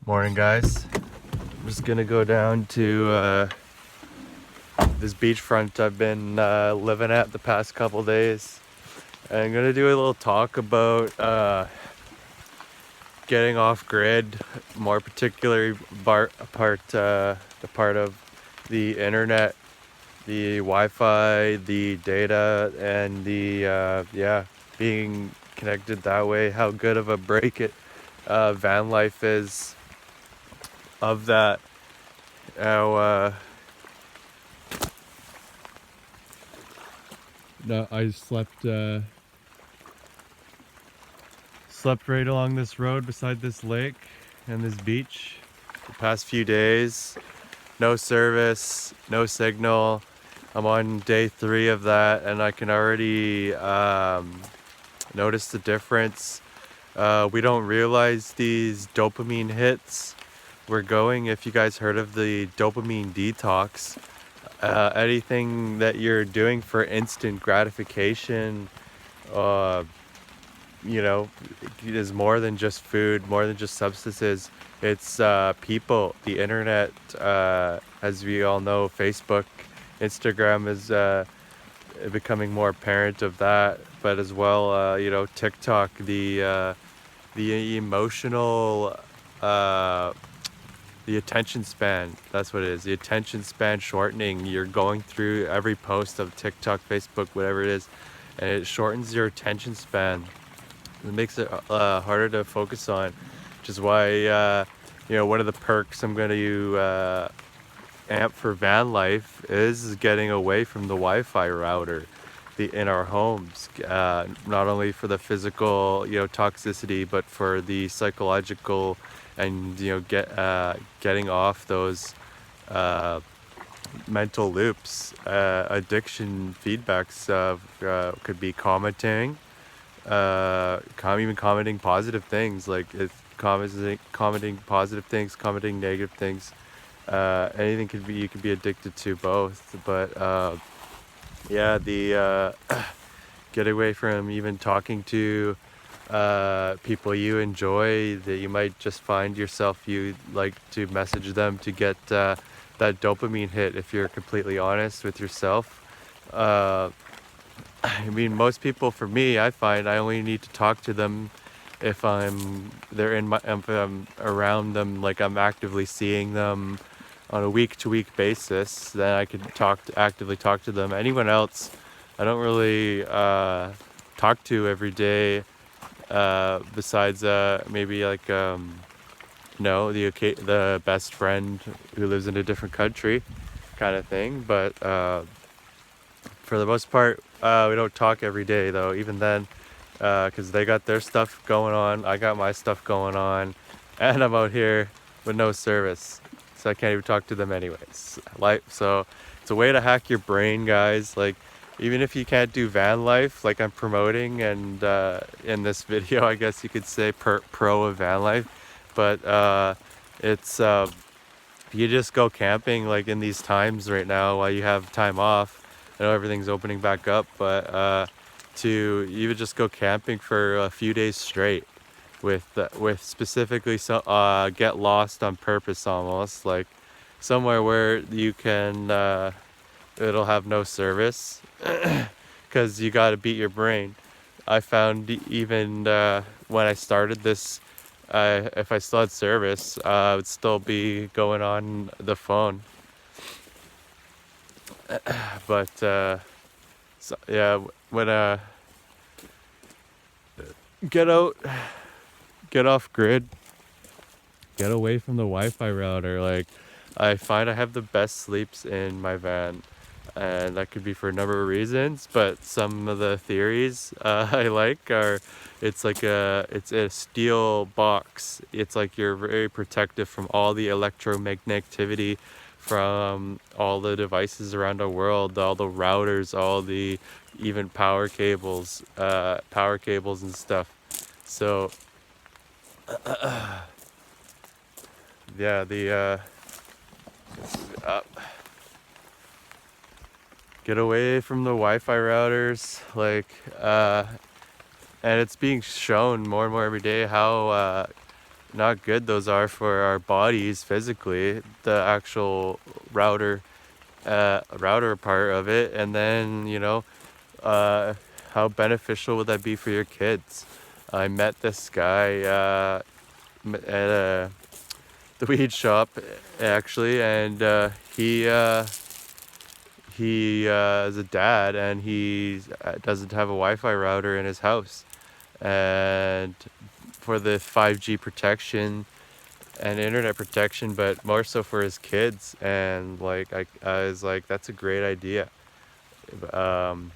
Morning, guys. I'm just gonna go down to this beachfront I've been living at the past couple days. I'm gonna do a little talk about getting off grid, more particularly the part of the internet, the Wi-Fi, the data, and the being connected that way. How good of a break van life is of that. How No, I slept right along this road beside this lake and this beach the past few days. No service, no signal. I'm on day 3 of that, and I can already notice the difference. We don't realize these dopamine hits we're going. If you guys heard of the dopamine detox, anything that you're doing for instant gratification, uh, it is more than just food, more than just substances. It's people. The internet, as we all know, Facebook, Instagram is becoming more apparent of that, but as well, TikTok, the emotional, uh, the attention span. That's what it is. The attention span shortening. You're going through every post of TikTok, Facebook, whatever it is, and it shortens your attention span. It makes it harder to focus on, which is why one of the perks I'm going to amp for van life is getting away from the Wi-Fi router in our homes, not only for the physical toxicity, but for the psychological, and getting off those mental loops. Addiction feedbacks could be commenting, even commenting positive things, like it's commenting positive things, commenting negative things. Anything could be, you could be addicted to both, but the get away from even talking to people you enjoy, that you might just find yourself, you like to message them to get that dopamine hit. If you're completely honest with yourself, I mean, most people, for me, I find I only need to talk to them if if I'm around them, like I'm actively seeing them on a week-to-week basis. Then I can actively talk to them. Anyone else, I don't really talk to every day. Besides maybe like the best friend who lives in a different country, kind of thing. But for the most part, we don't talk every day, though. Even then, because they got their stuff going on, I got my stuff going on, and I'm out here with no service, so I can't even talk to them anyways. So it's a way to hack your brain, guys. Like, even if you can't do van life, like I'm promoting, and in this video, I guess you could say pro of van life, but it's you just go camping, like in these times right now while you have time off. I know everything's opening back up, but to even just go camping for a few days straight with specifically get lost on purpose, almost like somewhere where you can it'll have no service, because you got to beat your brain. I found even when I started this, if I still had service, I would still be going on the phone. But yeah, when get out, get off grid, get away from the Wi-Fi router. Like, I find I have the best sleeps in my van, and that could be for a number of reasons. But some of the theories I like are, it's a steel box. It's like you're very protective from all the electromagnetivity from all the devices around our world, all the routers, all the even power cables and stuff. So yeah, the get away from the Wi-Fi routers, and it's being shown more and more every day how not good those are for our bodies physically, the actual router router part of it. And then, you know, how beneficial would that be for your kids? I met this guy at the weed shop actually, and he is a dad, and he doesn't have a Wi-Fi router in his house, and for the 5G protection and internet protection, but more so for his kids. And like I was like, that's a great idea. Um,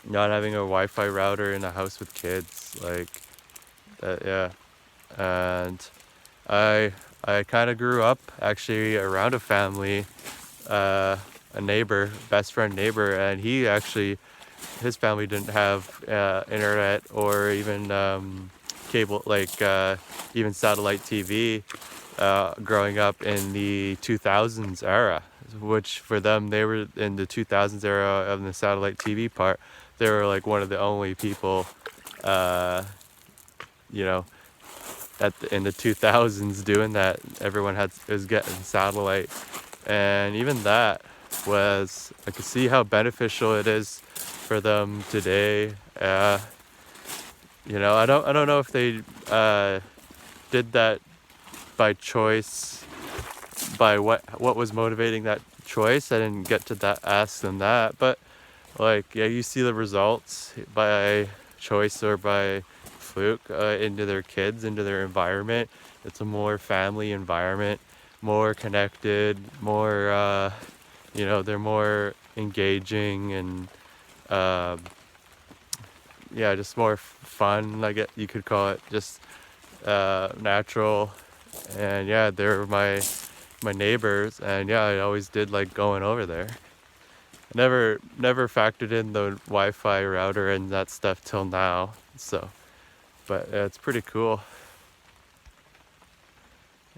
Not having a Wi-Fi router in a house with kids, like that, yeah. And I I kind of grew up actually around a family, uh, a neighbor, best friend neighbor, and he actually, his family didn't have internet or even cable, like even satellite TV, growing up in the 2000s era, which for them, they were in the 2000s era of the satellite TV part. They were like one of the only people, uh, you know, in the 2000s doing that. Everyone was getting satellite, and even that was, I could see how beneficial it is for them today. You know, I don't know if they did that by choice, by what was motivating that choice. I didn't get to that, ask them that, but like, yeah, you see the results by choice or by fluke, into their kids, into their environment. It's a more family environment, more connected, more you know, they're more engaging, and uh, yeah, just more fun, like you could call it, just natural. And yeah, they're my neighbors, and yeah, I always did like going over there. Never factored in the Wi-Fi router and that stuff till now. So, but yeah, it's pretty cool.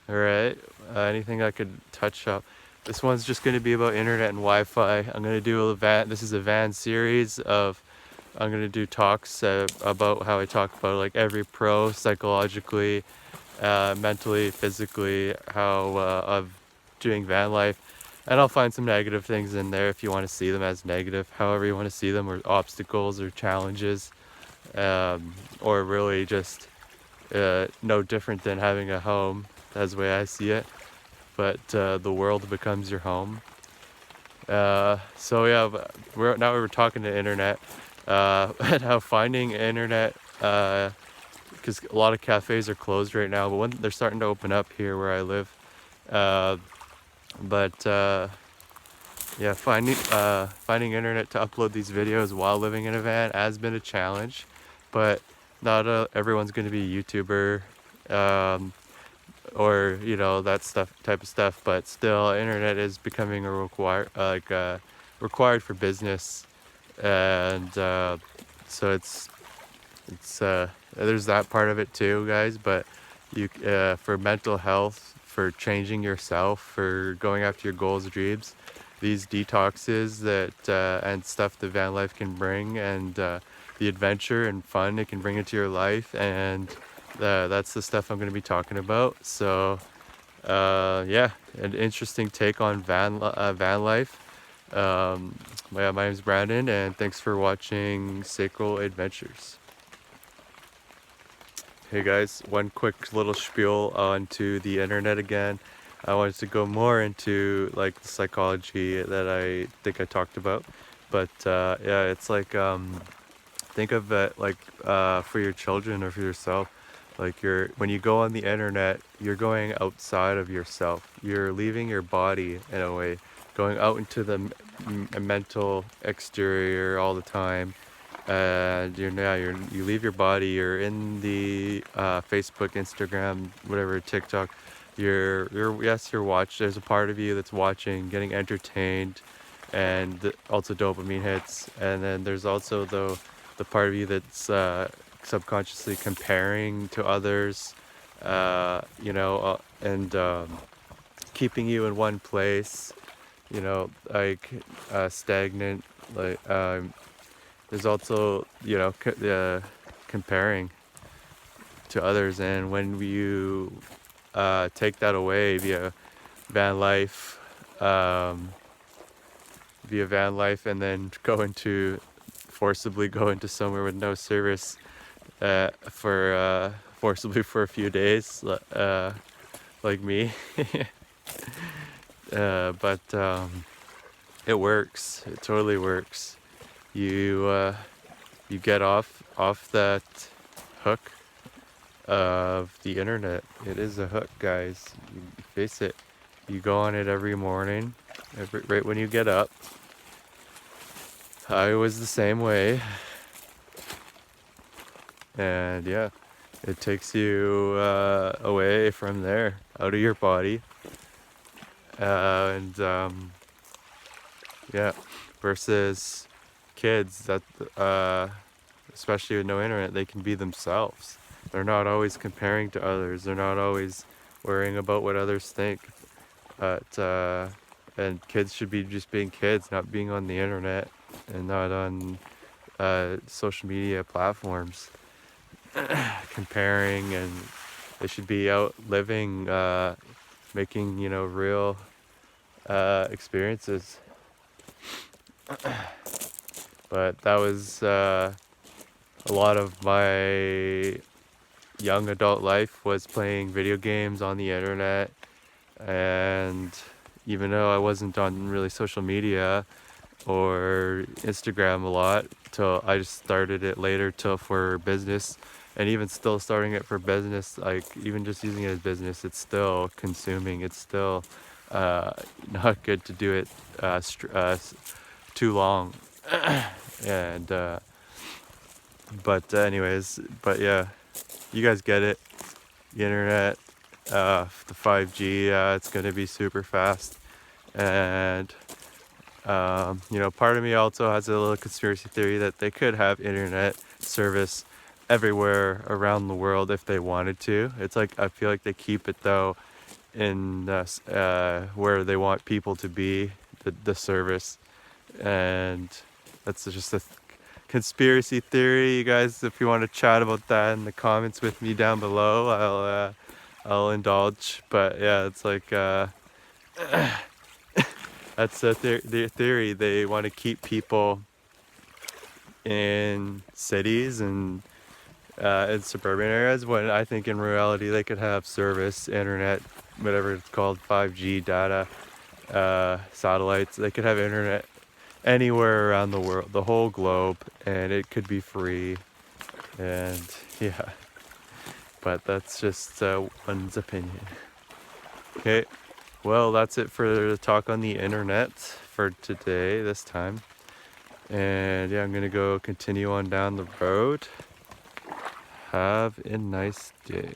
All right, anything I could touch up? This one's just going to be about internet and Wi-Fi. I'm going to do a van. This is a van series of. I'm going to do talks about how I talk about like every pro psychologically, mentally, physically, how of doing van life. And I'll find some negative things in there if you want to see them as negative, however you want to see them, or obstacles or challenges, or really just no different than having a home. That's the way I see it. But the world becomes your home. So yeah, we're talking to internet, and how finding internet, because a lot of cafes are closed right now, but when they're starting to open up here where I live. Uh, but Yeah, finding internet to upload these videos while living in a van has been a challenge, but not everyone's going to be a YouTuber, um, or you know, that stuff, type of stuff. But still, internet is becoming a required for business, and so it's there's that part of it too, guys. But you for mental health, for changing yourself, for going after your goals, dreams, these detoxes that and stuff that van life can bring, and the adventure and fun it can bring into your life, and that's the stuff I'm going to be talking about. So yeah, an interesting take on van life. My name's Brandon, and thanks for watching Sacral Adventures. Hey guys, one quick little spiel onto the internet again. I wanted to go more into like the psychology that I think I talked about, but yeah, it's like think of it like for your children or for yourself. Like when you go on the internet, you're going outside of yourself. You're leaving your body in a way, going out into the mental exterior all the time. And you leave your body. You're in the Facebook, Instagram, whatever, TikTok. You're watch. There's a part of you that's watching, getting entertained, and also dopamine hits. And then there's also the part of you that's subconsciously comparing to others, and keeping you in one place, like stagnant. Like there's also, comparing. to others. And when you take that away via van life, and then forcibly go into somewhere with no service for forcibly for a few days, like me. But it works. It totally works. You get off that hook of the internet. It is a hook, guys. You face it. You go on it every morning, right when you get up. I was the same way, and yeah, it takes you away from there, out of your body, and yeah, versus kids that especially with no internet, they can be themselves. They're not always comparing to others. They're not always worrying about what others think. But and kids should be just being kids, not being on the internet and not on social media platforms comparing. And they should be out living, making, real experiences. But that was a lot of my young adult life, was playing video games on the internet. And even though I wasn't on really social media or Instagram a lot, till I just started it later till for business. And even still starting it for business, like even just using it as business, it's still consuming. It's still not good to do it too long. And but anyways, but yeah, you guys get it. The internet, the 5G, it's going to be super fast. And part of me also has a little conspiracy theory that they could have internet service everywhere around the world if they wanted to. It's like, I feel like they keep it though in where they want people to be, the service. And that's just a conspiracy theory. You guys, if you want to chat about that in the comments with me down below, I'll indulge. But yeah, it's like that's the theory. They want to keep people in cities and in suburban areas, when I think in reality they could have service, internet, whatever it's called, 5G data, satellites. They could have internet anywhere around the world, the whole globe, and it could be free. And yeah, but that's just one's opinion. Okay, well, that's it for the talk on the internet for today, this time. And yeah, I'm gonna go continue on down the road. Have a nice day.